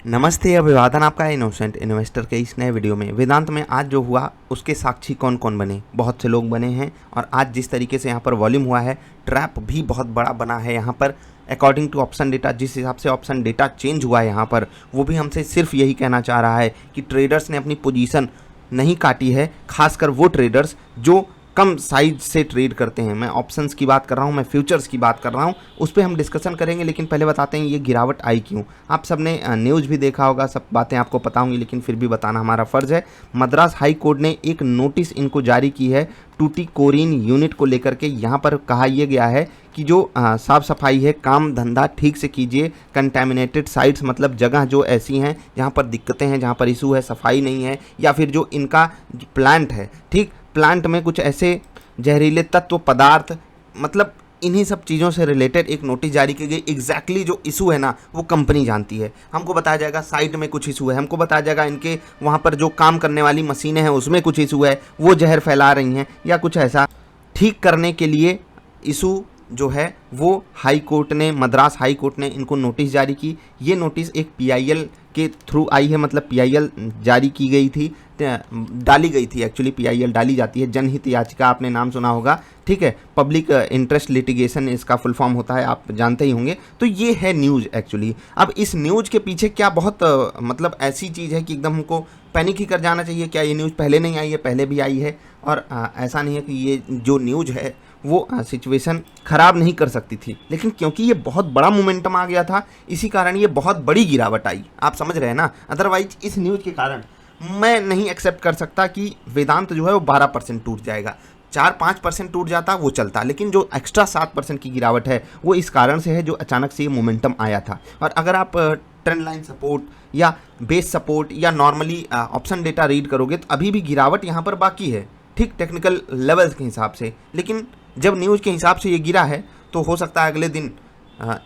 नमस्ते, अभिवादन आपका इनोसेंट इन्वेस्टर के इस नए वीडियो में। वेदांत में आज जो हुआ उसके साक्षी कौन कौन बने? बहुत से लोग बने हैं और आज जिस तरीके से यहाँ पर वॉल्यूम हुआ है, ट्रैप भी बहुत बड़ा बना है यहाँ पर। अकॉर्डिंग टू ऑप्शन डेटा, जिस हिसाब से ऑप्शन डेटा चेंज हुआ है यहाँ पर, वो भी हमसे सिर्फ यही कहना चाह रहा है कि ट्रेडर्स ने अपनी पोजीशन नहीं काटी है, खासकर वो ट्रेडर्स जो कम साइज से ट्रेड करते हैं। मैं ऑप्शंस की बात कर रहा हूँ, मैं फ्यूचर्स की बात कर रहा हूँ, उस पर हम डिस्कशन करेंगे। लेकिन पहले बताते हैं ये गिरावट आई क्यों। आप सबने न्यूज़ भी देखा होगा, सब बातें आपको पता होंगी, लेकिन फिर भी बताना हमारा फ़र्ज़ है। मद्रास हाई कोर्ट ने एक नोटिस इनको जारी की है टूटीकोरिन यूनिट को लेकर के। यहाँ पर कहा यह गया है कि जो साफ़ सफाई है, काम धंधा ठीक से कीजिए। कंटेमिनेटेड साइट्स मतलब जगह जो ऐसी हैं जहाँ पर दिक्कतें हैं, जहाँ पर इशू है, सफाई नहीं है, या फिर जो इनका प्लांट है, ठीक, प्लांट में कुछ ऐसे जहरीले तत्व पदार्थ, मतलब इन्हीं सब चीज़ों से रिलेटेड एक नोटिस जारी की गई। एग्जैक्टली जो इशू है ना, वो कंपनी जानती है। हमको बताया जाएगा साइट में कुछ इशू है, हमको बताया जाएगा इनके वहाँ पर जो काम करने वाली मशीनें हैं उसमें कुछ इशू है, वो जहर फैला रही हैं या कुछ ऐसा। ठीक करने के लिए इशू जो है वो हाई कोर्ट ने, मद्रास हाई कोर्ट ने इनको नोटिस जारी की। ये नोटिस एक पीआईएल के थ्रू आई है, मतलब पीआईएल जारी की गई थी, डाली गई थी। एक्चुअली पीआईएल डाली जाती है, जनहित याचिका, आपने नाम सुना होगा, ठीक है। पब्लिक इंटरेस्ट लिटिगेशन इसका फुल फॉर्म होता है, आप जानते ही होंगे। तो ये है न्यूज़ एक्चुअली। अब इस न्यूज़ के पीछे क्या बहुत मतलब ऐसी चीज़ है कि एकदम हमको पैनिक ही कर जाना चाहिए क्या? ये न्यूज़ पहले नहीं आई है? पहले भी आई है। और ऐसा नहीं है कि ये जो न्यूज़ है वो सिचुएशन ख़राब नहीं कर सकती थी, लेकिन क्योंकि ये बहुत बड़ा मोमेंटम आ गया था, इसी कारण ये बहुत बड़ी गिरावट आई। आप समझ रहे हैं ना? अदरवाइज इस न्यूज़ के कारण मैं नहीं एक्सेप्ट कर सकता कि वेदांत जो है वो 12% टूट जाएगा। 4-5% टूट जाता वो चलता, लेकिन जो एक्स्ट्रा 7% की गिरावट है वो इस कारण से है जो अचानक से ये मोमेंटम आया था। और अगर आप ट्रेंड लाइन सपोर्ट या बेस सपोर्ट या नॉर्मली ऑप्शन डेटा रीड करोगे तो अभी भी गिरावट यहाँ पर बाकी है, ठीक, टेक्निकल लेवल्स के हिसाब से। लेकिन जब न्यूज़ के हिसाब से ये गिरा है तो हो सकता है अगले दिन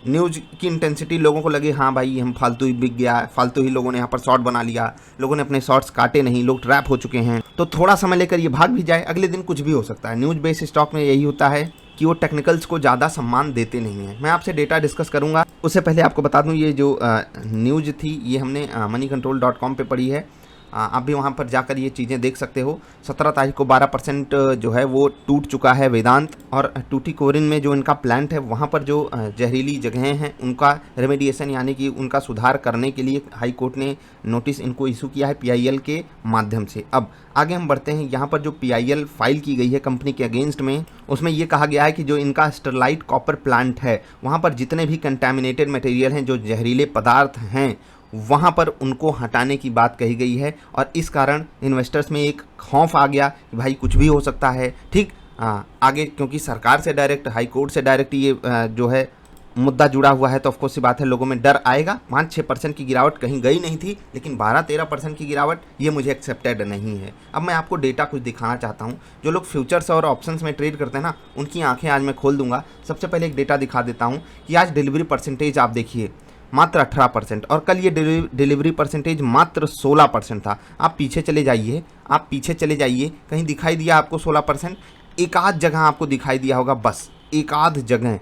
न्यूज़ की इंटेंसिटी लोगों को लगे, हाँ भाई हम फालतू ही बिक गया, फालतू ही लोगों ने यहाँ पर शॉर्ट बना लिया, लोगों ने अपने शॉर्ट्स काटे नहीं, लोग ट्रैप हो चुके हैं, तो थोड़ा समय लेकर ये भाग भी जाए। अगले दिन कुछ भी हो सकता है। न्यूज़ बेस्ड स्टॉक में यही होता है कि वो टेक्निकल्स को ज़्यादा सम्मान देते नहीं हैं। मैं आपसे डेटा डिस्कस करूँगा, उससे पहले आपको बता दूँ ये जो न्यूज़ थी ये हमने moneycontrol.com पे पढ़ी है। आप भी वहाँ पर जाकर ये चीज़ें देख सकते हो। 17 तारीख को 12% जो है वो टूट चुका है वेदांत। और टूटीकोरिन में जो इनका प्लांट है वहाँ पर जो जहरीली जगहें हैं उनका रेमेडिएशन यानी कि उनका सुधार करने के लिए हाई कोर्ट ने नोटिस इनको इशू किया है पीआईएल के माध्यम से। अब आगे हम बढ़ते हैं। यहाँ पर जो पीआईएल फाइल की गई है कंपनी के अगेंस्ट में, उसमें ये कहा गया है कि जो इनका स्टरलाइट कॉपर प्लांट है वहाँ पर जितने भी कंटेमिनेटेड मटेरियल हैं, जो जहरीले पदार्थ हैं, वहाँ पर उनको हटाने की बात कही गई है। और इस कारण इन्वेस्टर्स में एक खौफ आ गया कि भाई कुछ भी हो सकता है, ठीक। आगे क्योंकि सरकार से डायरेक्ट, हाई कोर्ट से डायरेक्ट ये जो है मुद्दा जुड़ा हुआ है, तो ऑफकोर्स सी बात है लोगों में डर आएगा। 5-6% की गिरावट कहीं गई नहीं थी, लेकिन 12-13% की गिरावट ये मुझे एक्सेप्टेड नहीं है। अब मैं आपको डेटा कुछ दिखाना चाहता हूँ। जो लोग फ्यूचर्स और ऑप्शंस में ट्रेड करते हैं ना, उनकी आंखें आज मैं खोल दूंगा। सबसे पहले एक डेटा दिखा देता हूँ कि आज डिलीवरी परसेंटेज आप देखिए मात्र 18%, और कल ये डिलीवरी परसेंटेज मात्र 16% था। आप पीछे चले जाइए, आप पीछे चले जाइए, कहीं दिखाई दिया आपको 16%? एक आध जगह आपको दिखाई दिया होगा, बस एक आध जगह।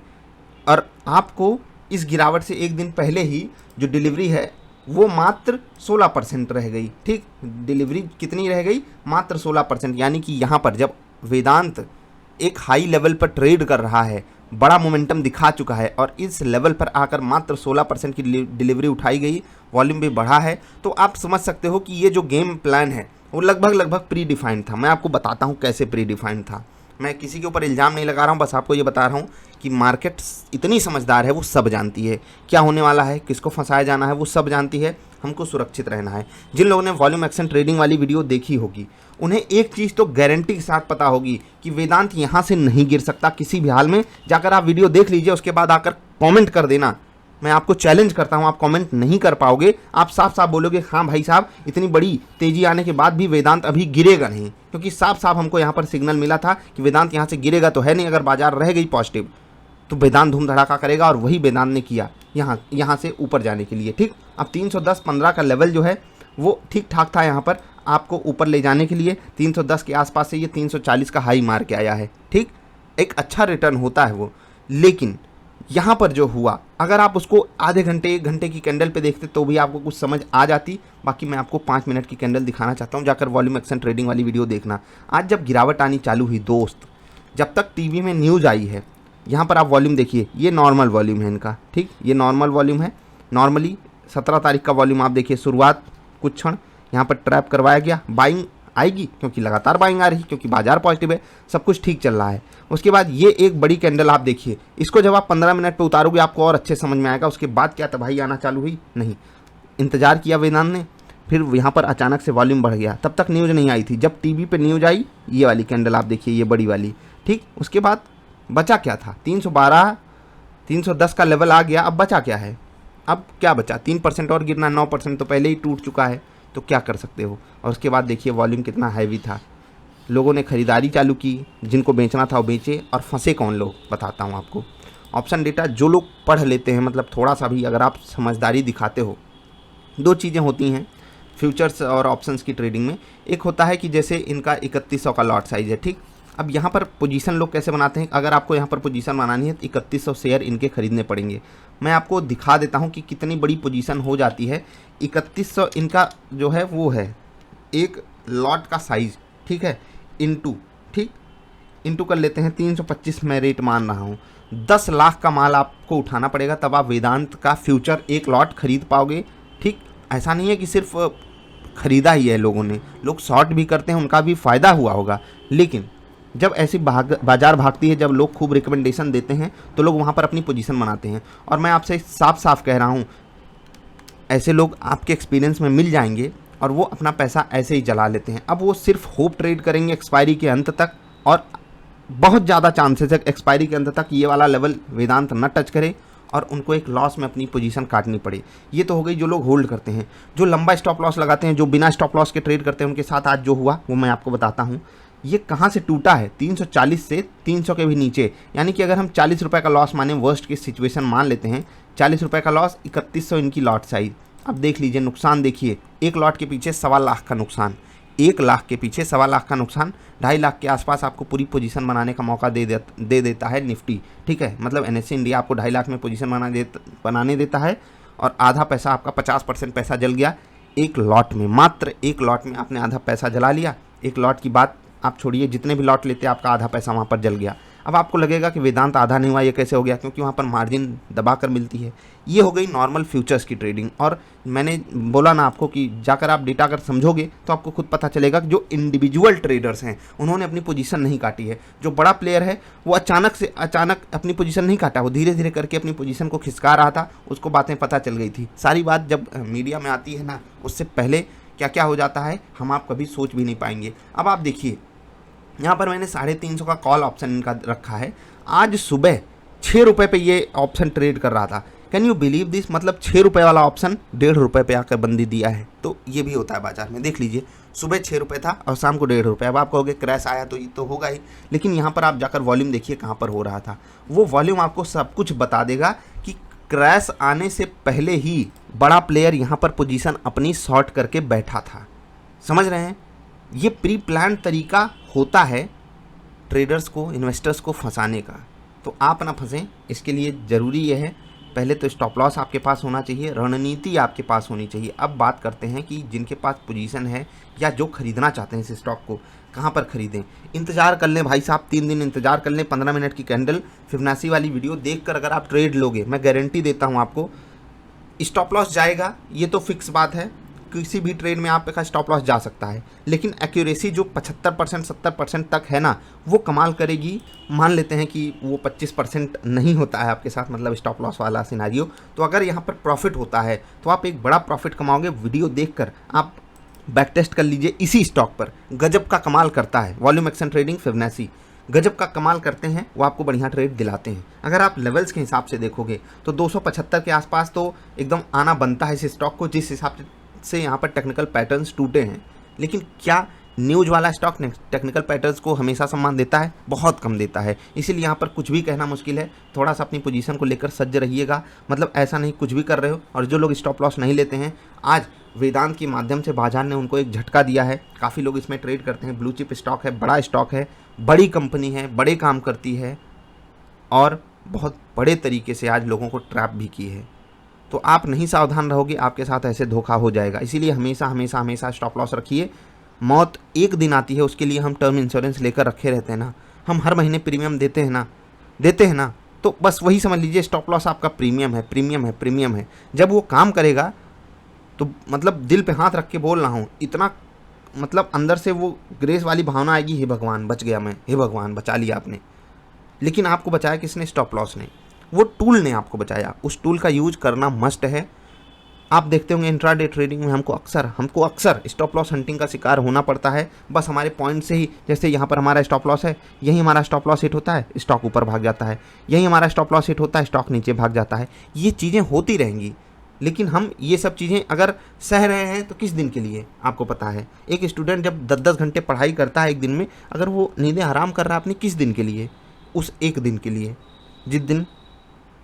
और आपको इस गिरावट से एक दिन पहले ही जो डिलीवरी है वो मात्र 16% रह गई, ठीक। डिलीवरी कितनी रह गई? मात्र 16%। यानी कि यहाँ पर जब वेदांत एक हाई लेवल पर ट्रेड कर रहा है, बड़ा मोमेंटम दिखा चुका है, और इस लेवल पर आकर मात्र 16% की डिलीवरी उठाई गई, वॉल्यूम भी बढ़ा है, तो आप समझ सकते हो कि ये जो गेम प्लान है वो लगभग प्री डिफाइंड था। मैं आपको बताता हूँ कैसे प्री डिफाइंड था। मैं किसी के ऊपर इल्ज़ाम नहीं लगा रहा हूँ, बस आपको ये बता रहा हूँ कि मार्केट इतनी समझदार है, वो सब जानती है क्या होने वाला है, किसको फंसाया जाना है, वो सब जानती है। हमको सुरक्षित रहना है। जिन लोगों ने वॉल्यूम एक्शन ट्रेडिंग वाली वीडियो देखी होगी उन्हें एक चीज़ तो गारंटी के साथ पता होगी कि वेदांत यहाँ से नहीं गिर सकता किसी भी हाल में। जाकर आप वीडियो देख लीजिए, उसके बाद आकर कमेंट कर देना। मैं आपको चैलेंज करता हूँ, आप कमेंट नहीं कर पाओगे, आप साफ साफ बोलोगे हाँ भाई साहब इतनी बड़ी तेजी आने के बाद भी वेदांत अभी गिरेगा नहीं, क्योंकि साफ साफ हमको यहाँ पर सिग्नल मिला था कि वेदांत यहाँ से गिरेगा तो है नहीं। अगर बाजार रह गई पॉजिटिव तो वेदांत धूम धड़ाका करेगा, और वही वेदांत ने किया यहाँ से ऊपर जाने के लिए, ठीक। अब 310-15 का लेवल जो है वो ठीक ठाक था यहाँ पर आपको ऊपर ले जाने के लिए। 310 के आसपास से ये 340 का हाई मार के आया है, ठीक। एक अच्छा रिटर्न होता है वो, लेकिन यहाँ पर जो हुआ, अगर आप उसको आधे घंटे 1 घंटे की कैंडल पे देखते तो भी आपको कुछ समझ आ जाती। बाकी मैं आपको 5 मिनट की कैंडल दिखाना चाहता हूँ, जाकर वॉल्यूम एक्शन ट्रेडिंग वाली वीडियो देखना। आज जब गिरावट आनी चालू हुई दोस्त, जब तक टीवी में न्यूज़ आई है, यहाँ पर आप वॉल्यूम देखिए, ये नॉर्मल वॉल्यूम है इनका, ठीक, ये नॉर्मल वॉल्यूम है। नॉर्मली 17 तारीख का वॉल्यूम आप देखिए, शुरुआत कुछ क्षण यहाँ पर ट्रैप करवाया गया, बाइंग आएगी क्योंकि लगातार बाइंग आ रही, क्योंकि बाजार पॉजिटिव है, सब कुछ ठीक चल रहा है। उसके बाद ये एक बड़ी कैंडल आप देखिए, इसको जब आप 15 मिनट पे उतारोगे आपको और अच्छे समझ में आएगा। उसके बाद क्या तबाही आना चालू हुई, नहीं, इंतजार किया वेदांत ने, फिर यहाँ पर अचानक से वॉल्यूम बढ़ गया। तब तक न्यूज़ नहीं आई थी, जब टीवी पे न्यूज़ आई, ये वाली कैंडल आप देखिए, ये बड़ी वाली, ठीक। उसके बाद बचा क्या था, 312 310 का लेवल आ गया। अब बचा क्या है, अब क्या बचा, 3% और गिरना, 9% तो पहले ही टूट चुका है, तो क्या कर सकते हो। और उसके बाद देखिए वॉल्यूम कितना हैवी था, लोगों ने खरीदारी चालू की, जिनको बेचना था वो बेचे, और फंसे कौन लोग बताता हूँ आपको। ऑप्शन डेटा जो लोग पढ़ लेते हैं, मतलब थोड़ा सा भी अगर आप समझदारी दिखाते हो, 2 चीज़ें होती हैं फ्यूचर्स और ऑप्शंस की ट्रेडिंग में। एक होता है कि जैसे इनका 3100 का लॉट साइज है, ठीक। अब यहाँ पर पोजीशन लोग कैसे बनाते हैं, अगर आपको यहाँ पर पोजीशन बनानी है तो 3100 शेयर इनके खरीदने पड़ेंगे। मैं आपको दिखा देता हूँ कि कितनी बड़ी पोजीशन हो जाती है। 3100 इनका जो है वो है एक लॉट का साइज, ठीक है, इंटू कर लेते हैं 325 मैं रेट मान रहा हूँ। 10 लाख का माल आपको उठाना पड़ेगा, तब आप वेदांत का फ्यूचर एक लॉट खरीद पाओगे, ठीक। ऐसा नहीं है कि सिर्फ खरीदा ही है लोगों ने, लोग शॉर्ट भी करते हैं, उनका भी फ़ायदा हुआ होगा। लेकिन जब ऐसी बाजार भागती है, जब लोग खूब रिकमेंडेशन देते हैं, तो लोग वहाँ पर अपनी पोजीशन बनाते हैं। और मैं आपसे साफ साफ कह रहा हूँ, ऐसे लोग आपके एक्सपीरियंस में मिल जाएंगे और वो अपना पैसा ऐसे ही जला लेते हैं। अब वो सिर्फ होप ट्रेड करेंगे एक्सपायरी के अंत तक, और बहुत ज़्यादा चांसेस है एक्सपायरी के अंत तक ये वाला लेवल वेदांत न टच करे और उनको एक लॉस में अपनी पोजीशन काटनी पड़े। ये तो हो गई जो लोग होल्ड करते हैं। जो लंबा स्टॉप लॉस लगाते हैं, जो बिना स्टॉप लॉस के ट्रेड करते हैं, उनके साथ आज जो हुआ वो मैं आपको बताता हूँ। ये कहाँ से टूटा है, 340 से 300 के भी नीचे, यानी कि अगर हम 40 रुपये का लॉस माने, वर्स्ट की सिचुएशन मान लेते हैं, 40 रुपये का लॉस, 3100 इनकी लॉट साइज। अब देख लीजिए नुकसान देखिए, एक लॉट के पीछे 1.25 लाख का नुकसान, 1 लाख के पीछे 1.25 लाख का नुकसान। 2.5 लाख के आसपास आपको पूरी पोजीशन बनाने का मौका दे देता है निफ्टी, ठीक है। मतलब NSE इंडिया आपको 2.5 लाख में पोजीशन बनाने देता है, और आधा पैसा आपका 50% पैसा जल गया एक लॉट में। मात्र एक लॉट में आपने आधा पैसा जला लिया। एक लॉट की बात आप छोड़िए, जितने भी लॉट लेते आपका आधा पैसा वहाँ पर जल गया। अब आपको लगेगा कि वेदांत आधा नहीं हुआ, ये कैसे हो गया, क्योंकि वहाँ पर मार्जिन दबा कर मिलती है। ये हो गई नॉर्मल फ्यूचर्स की ट्रेडिंग। और मैंने बोला ना आपको कि जाकर आप डेटा अगर समझोगे तो आपको खुद पता चलेगा कि जो इंडिविजुअल ट्रेडर्स हैं उन्होंने अपनी पोजीशन नहीं काटी है। जो बड़ा प्लेयर है वो अचानक अपनी पोजीशन नहीं काटा, वो धीरे धीरे करके अपनी पोजीशन को खिसका रहा था, उसको बातें पता चल गई थी। सारी बात जब मीडिया में आती है ना, उससे पहले क्या क्या हो जाता है हम आप कभी सोच भी नहीं पाएंगे। अब आप देखिए, यहाँ पर मैंने 350 का कॉल ऑप्शन इनका रखा है। आज सुबह 6 रुपये पे ये ऑप्शन ट्रेड कर रहा था। कैन यू बिलीव दिस, मतलब 6 रुपये वाला ऑप्शन 1.5 रुपये पे आकर बंदी दिया है। तो ये भी होता है बाजार में, देख लीजिए, सुबह 6 रुपये था और शाम को 1.5 रुपये। अब आप कहोगे क्रैश आया तो ये तो होगा ही, लेकिन यहाँ पर आप जाकर वॉल्यूम देखिए कहाँ पर हो रहा था। वो वॉल्यूम आपको सब कुछ बता देगा कि क्रैश आने से पहले ही बड़ा प्लेयर यहाँ पर पोजीशन अपनी शॉर्ट करके बैठा था। समझ रहे हैं, ये प्री प्लान तरीका होता है ट्रेडर्स को, इन्वेस्टर्स को फंसाने का। तो आप ना फंसें, इसके लिए ज़रूरी ये है, पहले तो स्टॉप लॉस आपके पास होना चाहिए, रणनीति आपके पास होनी चाहिए। अब बात करते हैं कि जिनके पास पोजीशन है या जो खरीदना चाहते हैं इस स्टॉक को, कहाँ पर खरीदें। इंतज़ार कर लें भाई साहब, 3 दिन इंतज़ार कर लें। 15 मिनट की कैंडल फिबोनाची वाली वीडियो देखकर अगर आप ट्रेड लोगे, मैं गारंटी देता हूँ आपको स्टॉप लॉस जाएगा, ये तो फिक्स बात है। किसी भी ट्रेड में आपका स्टॉप लॉस जा सकता है, लेकिन एक्यूरेसी जो 75% 70% तक है ना, वो कमाल करेगी। मान लेते हैं कि वो 25% नहीं होता है आपके साथ, मतलब स्टॉप लॉस वाला सिनारियो, तो अगर यहाँ पर प्रॉफिट होता है तो आप एक बड़ा प्रॉफिट कमाओगे। वीडियो देखकर आप बैक टेस्ट कर लीजिए, इसी स्टॉक पर गजब का कमाल करता है वॉल्यूम एक्शन ट्रेडिंग, फिबोनाची गजब का कमाल करते हैं, वो आपको बढ़िया ट्रेड दिलाते हैं। अगर आप लेवल्स के हिसाब से देखोगे तो 275 के आसपास तो एकदम आना बनता है इस स्टॉक को, जिस हिसाब से यहाँ पर टेक्निकल पैटर्न्स टूटे हैं। लेकिन क्या न्यूज़ वाला स्टॉक टेक्निकल पैटर्न्स को हमेशा सम्मान देता है? बहुत कम देता है। इसीलिए यहाँ पर कुछ भी कहना मुश्किल है। थोड़ा सा अपनी पोजीशन को लेकर सज्ज रहिएगा, मतलब ऐसा नहीं कुछ भी कर रहे हो। और जो लोग स्टॉप लॉस नहीं लेते हैं, आज वेदांत के माध्यम से बाजार ने उनको एक झटका दिया है। काफ़ी लोग इसमें ट्रेड करते हैं, ब्लू चिप स्टॉक है, बड़ा स्टॉक है, बड़ी कंपनी है, बड़े काम करती है और बहुत बड़े तरीके से आज लोगों को ट्रैप भी की है। तो आप नहीं सावधान रहोगे, आपके साथ ऐसे धोखा हो जाएगा। इसीलिए हमेशा हमेशा हमेशा स्टॉप लॉस रखिए। मौत एक दिन आती है, उसके लिए हम टर्म इंश्योरेंस लेकर रखे रहते हैं ना, हम हर महीने प्रीमियम देते हैं ना, तो बस वही समझ लीजिए स्टॉप लॉस आपका प्रीमियम है, प्रीमियम है, प्रीमियम है। जब वो काम करेगा तो मतलब दिल पे हाथ रख के बोल रहा हूँ, इतना मतलब अंदर से वो ग्रेस वाली भावना आएगी, हे भगवान बच गया मैं, हे भगवान बचा लिया आपने। लेकिन आपको बचाया किसने? स्टॉप लॉस ने। वो टूल ने आपको बचाया। उस टूल का यूज करना मस्ट है। आप देखते होंगे इंट्राडे ट्रेडिंग में हमको अक्सर स्टॉप लॉस हंटिंग का शिकार होना पड़ता है। बस हमारे पॉइंट से ही, जैसे यहाँ पर हमारा स्टॉप लॉस है, यही हमारा स्टॉप लॉस हिट होता है, स्टॉक ऊपर भाग जाता है, यही हमारा स्टॉप लॉस हिट होता है, स्टॉक नीचे भाग जाता है। ये चीज़ें होती रहेंगी। लेकिन हम ये सब चीज़ें अगर सह रहे हैं तो किस दिन के लिए? आपको पता है, एक स्टूडेंट जब 10-10 घंटे पढ़ाई करता है एक दिन में, अगर वो नींदें हराम कर रहा है अपनी, किस दिन के लिए? उस एक दिन के लिए, जिस दिन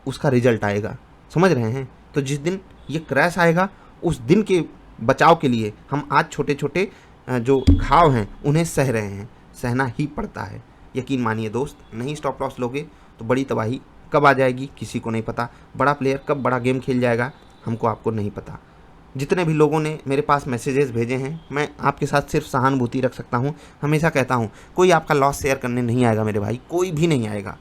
उसका रिजल्ट आएगा। समझ रहे हैं? तो जिस दिन ये क्रैश आएगा, उस दिन के बचाव के लिए हम आज छोटे छोटे जो घाव हैं उन्हें सह रहे हैं, सहना ही पड़ता है। यकीन मानिए दोस्त, नहीं स्टॉप लॉस लोगे तो बड़ी तबाही कब आ जाएगी किसी को नहीं पता। बड़ा प्लेयर कब बड़ा गेम खेल जाएगा हमको आपको नहीं पता। जितने भी लोगों ने मेरे पास मैसेजेस भेजे हैं, मैं आपके साथ सिर्फ सहानुभूति रख सकता हूँ। हमेशा कहता हूँ, कोई आपका लॉस शेयर करने नहीं आएगा मेरे भाई, कोई भी नहीं आएगा।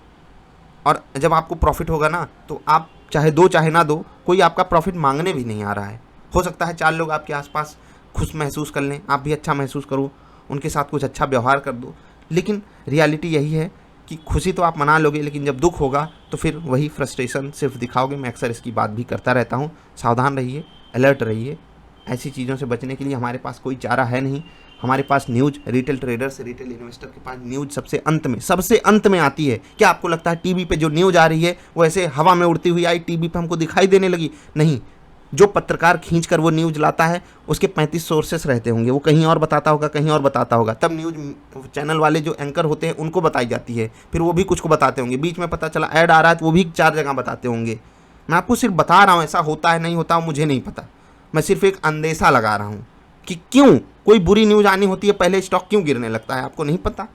और जब आपको प्रॉफिट होगा ना, तो आप चाहे दो चाहे ना दो, कोई आपका प्रॉफिट मांगने भी नहीं आ रहा है। हो सकता है 4 लोग आपके आसपास खुश महसूस कर लें, आप भी अच्छा महसूस करो, उनके साथ कुछ अच्छा व्यवहार कर दो। लेकिन रियलिटी यही है कि खुशी तो आप मना लोगे, लेकिन जब दुख होगा तो फिर वही फ्रस्ट्रेशन सिर्फ दिखाओगे। मैं अक्सर इसकी बात भी करता रहता हूँ। सावधान रहिए, अलर्ट रहिए। ऐसी चीज़ों से बचने के लिए हमारे पास कोई चारा है नहीं। हमारे पास news, retail traders, retail investor के पास न्यूज़ सबसे अंत में आती है। क्या आपको लगता है टीवी पे जो न्यूज़ आ रही है वो ऐसे हवा में उड़ती हुई आई, टीवी पे हमको दिखाई देने लगी? नहीं, जो पत्रकार खींच कर वो न्यूज़ लाता है, उसके 35 सोर्सेस रहते होंगे, वो कहीं और बताता होगा, कहीं और बताता होगा, तब न्यूज़ चैनल वाले जो एंकर होते हैं उनको बताई जाती है, फिर वो भी कुछ को बताते होंगे। बीच में पता चला ऐड आ रहा है तो वो भी 4 जगह बताते होंगे। मैं आपको सिर्फ बता रहा हूँ, ऐसा होता है नहीं होता मुझे नहीं पता, मैं सिर्फ एक अंदेशा लगा रहा हूँ कि क्यों कोई बुरी न्यूज़ आनी होती है पहले स्टॉक क्यों गिरने लगता है, आपको नहीं पता।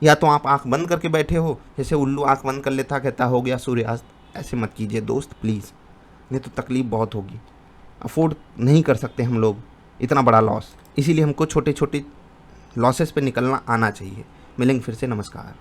या तो आप आंख बंद करके बैठे हो, जैसे उल्लू आंख बंद कर लेता कहता हो गया सूर्यास्त। ऐसे मत कीजिए दोस्त प्लीज़, नहीं तो तकलीफ़ बहुत होगी। अफोर्ड नहीं कर सकते हम लोग इतना बड़ा लॉस, इसीलिए हमको छोटे छोटे लॉसेस पे निकलना आना चाहिए। मिलेंगे फिर से, नमस्कार।